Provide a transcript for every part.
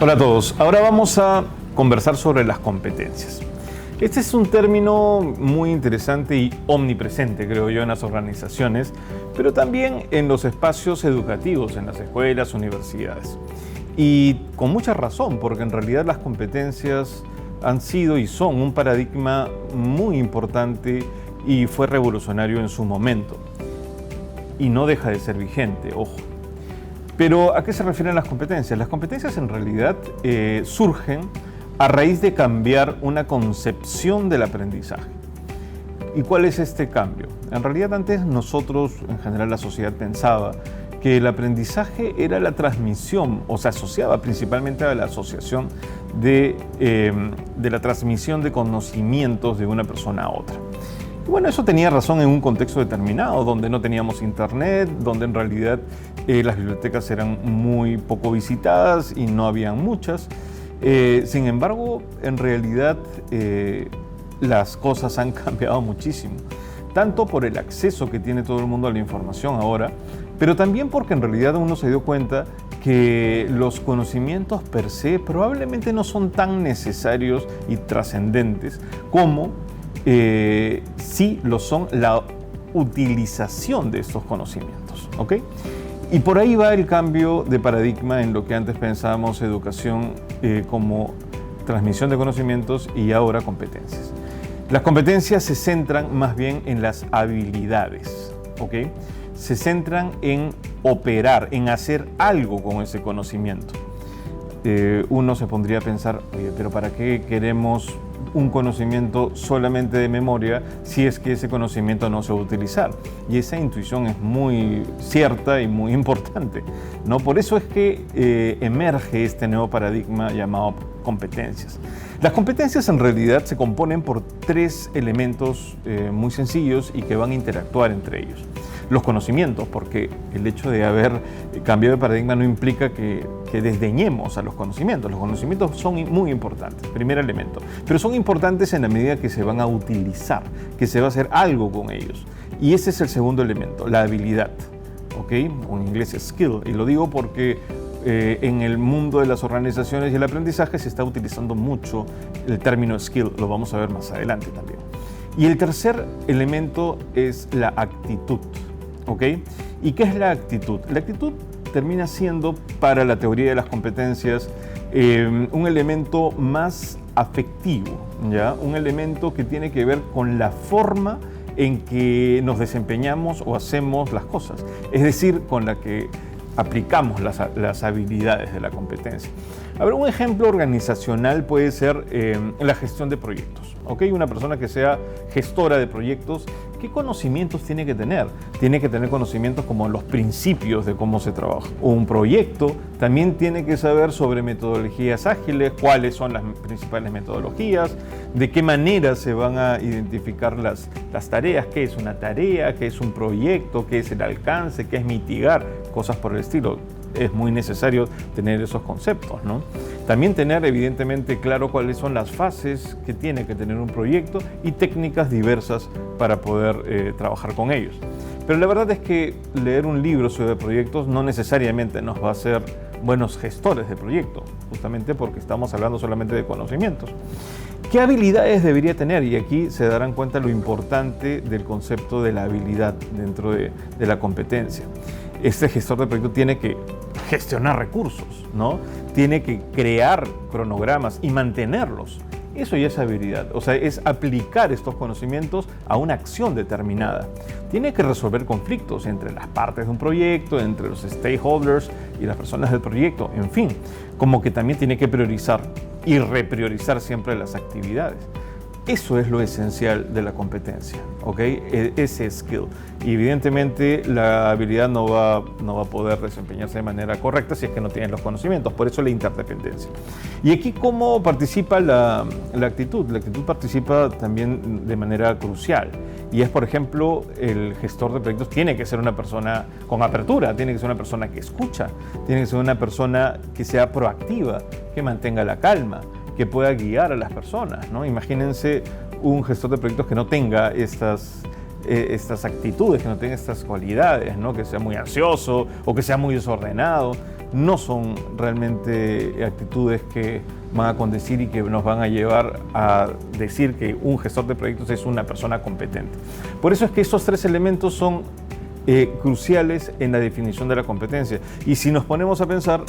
Hola a todos. Ahora vamos a conversar sobre las competencias. Este es un término muy interesante y omnipresente, creo yo, en las organizaciones, pero también en los espacios educativos, en las escuelas, universidades. Y con mucha razón, porque en realidad las competencias han sido y son un paradigma muy importante y fue revolucionario en su momento. Y no deja de ser vigente, ojo. Pero ¿a qué se refieren las competencias? Las competencias en realidad surgen a raíz de cambiar una concepción del aprendizaje. ¿Y cuál es este cambio? En realidad antes nosotros, en general la sociedad, pensaba que el aprendizaje era la transmisión, o se asociaba principalmente a la asociación de la transmisión de conocimientos de una persona a otra. Y bueno, eso tenía razón en un contexto determinado, donde no teníamos internet, donde en realidad las bibliotecas eran muy poco visitadas y no habían muchas. Sin embargo, en realidad las cosas han cambiado muchísimo, tanto por el acceso que tiene todo el mundo a la información ahora, pero también porque en realidad uno se dio cuenta que los conocimientos per se probablemente no son tan necesarios y trascendentes como sí lo son la utilización de estos conocimientos, ¿ok? Y por ahí va el cambio de paradigma en lo que antes pensábamos educación como transmisión de conocimientos y ahora competencias. Las competencias se centran más bien en las habilidades, ¿ok? Se centran en operar, en hacer algo con ese conocimiento. Uno se pondría a pensar, oye, pero ¿para qué queremos un conocimiento solamente de memoria si es que ese conocimiento no se va a utilizar? Y esa intuición es muy cierta y muy importante, ¿no? Por eso es que emerge este nuevo paradigma llamado competencias. Las competencias en realidad se componen por tres elementos muy sencillos y que van a interactuar entre ellos. Los conocimientos, porque el hecho de haber cambiado de paradigma no implica que desdeñemos a los conocimientos. Los conocimientos son muy importantes, primer elemento, pero son importantes en la medida que se van a utilizar, que se va a hacer algo con ellos. Y ese es el segundo elemento, la habilidad, ¿ok? O en inglés skill, y lo digo porque en el mundo de las organizaciones y el aprendizaje se está utilizando mucho el término skill, lo vamos a ver más adelante también. Y el tercer elemento es la actitud, ¿ok? ¿Y qué es la actitud? La actitud termina siendo, para la teoría de las competencias, un elemento más afectivo, ¿ya? Un elemento que tiene que ver con la forma en que nos desempeñamos o hacemos las cosas, es decir, con la que aplicamos las habilidades de la competencia. A ver, un ejemplo organizacional puede ser la gestión de proyectos, ¿ok? Una persona que sea gestora de proyectos, ¿qué conocimientos tiene que tener? Tiene que tener conocimientos como los principios de cómo se trabaja. Un proyecto también tiene que saber sobre metodologías ágiles, cuáles son las principales metodologías, de qué manera se van a identificar las tareas, qué es una tarea, qué es un proyecto, qué es el alcance, qué es mitigar, cosas por el estilo. Es muy necesario tener esos conceptos, ¿no? También tener evidentemente claro cuáles son las fases que tiene que tener un proyecto y técnicas diversas para poder trabajar con ellos. Pero la verdad es que leer un libro sobre proyectos no necesariamente nos va a hacer buenos gestores de proyectos, justamente porque estamos hablando solamente de conocimientos. ¿Qué habilidades debería tener? Y aquí se darán cuenta lo importante del concepto de la habilidad dentro de la competencia. Este gestor de proyectos tiene que gestionar recursos, ¿no? Tiene que crear cronogramas y mantenerlos. Eso ya es habilidad, o sea, es aplicar estos conocimientos a una acción determinada. Tiene que resolver conflictos entre las partes de un proyecto, entre los stakeholders y las personas del proyecto, en fin, como que también tiene que priorizar y repriorizar siempre las actividades. Eso es lo esencial de la competencia, ¿ok? Ese skill. Y evidentemente la habilidad no va a poder desempeñarse de manera correcta si es que no tienen los conocimientos, por eso la interdependencia. Y aquí, ¿cómo participa la actitud? La actitud participa también de manera crucial. Y es, por ejemplo, el gestor de proyectos tiene que ser una persona con apertura, tiene que ser una persona que escucha, tiene que ser una persona que sea proactiva, que mantenga la calma, que pueda guiar a las personas, ¿no? Imagínense un gestor de proyectos que no tenga estas actitudes, que no tenga estas cualidades, ¿no? Que sea muy ansioso o que sea muy desordenado. no son realmente actitudes que van a condecir y que nos van a llevar a decir que un gestor de proyectos es una persona competente. Por eso es que estos 3 elementos son cruciales en la definición de la competencia. Y si nos ponemos a pensar,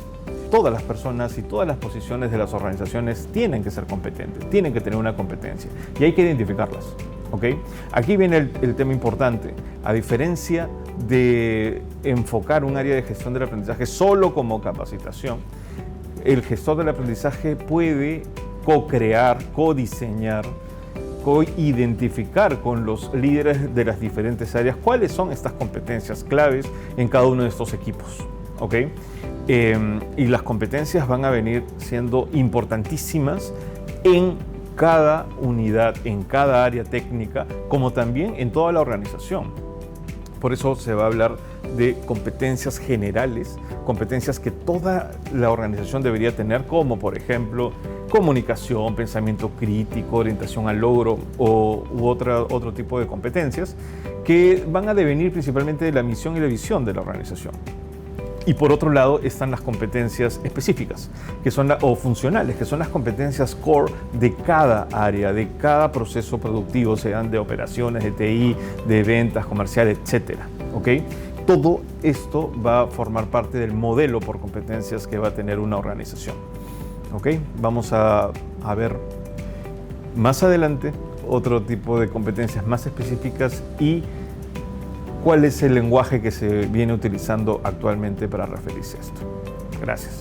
todas las personas y todas las posiciones de las organizaciones tienen que ser competentes, tienen que tener una competencia y hay que identificarlas. ¿Okay? Aquí viene el tema importante. A diferencia de enfocar un área de gestión del aprendizaje solo como capacitación, el gestor del aprendizaje puede co-crear, co-diseñar, co-identificar con los líderes de las diferentes áreas cuáles son estas competencias claves en cada uno de estos equipos. ¿Okay? Y las competencias van a venir siendo importantísimas en cada unidad, en cada área técnica, como también en toda la organización. Por eso se va a hablar de competencias generales, competencias que toda la organización debería tener, como por ejemplo comunicación, pensamiento crítico, orientación al logro u otro tipo de competencias que van a devenir principalmente de la misión y la visión de la organización. Y por otro lado están las competencias específicas, o funcionales, que son las competencias core de cada área, de cada proceso productivo, sean de operaciones, de TI, de ventas, comerciales, etc. ¿Okay? Todo esto va a formar parte del modelo por competencias que va a tener una organización. ¿Okay? Vamos a ver más adelante otro tipo de competencias más específicas y cuál es el lenguaje que se viene utilizando actualmente para referirse a esto. Gracias.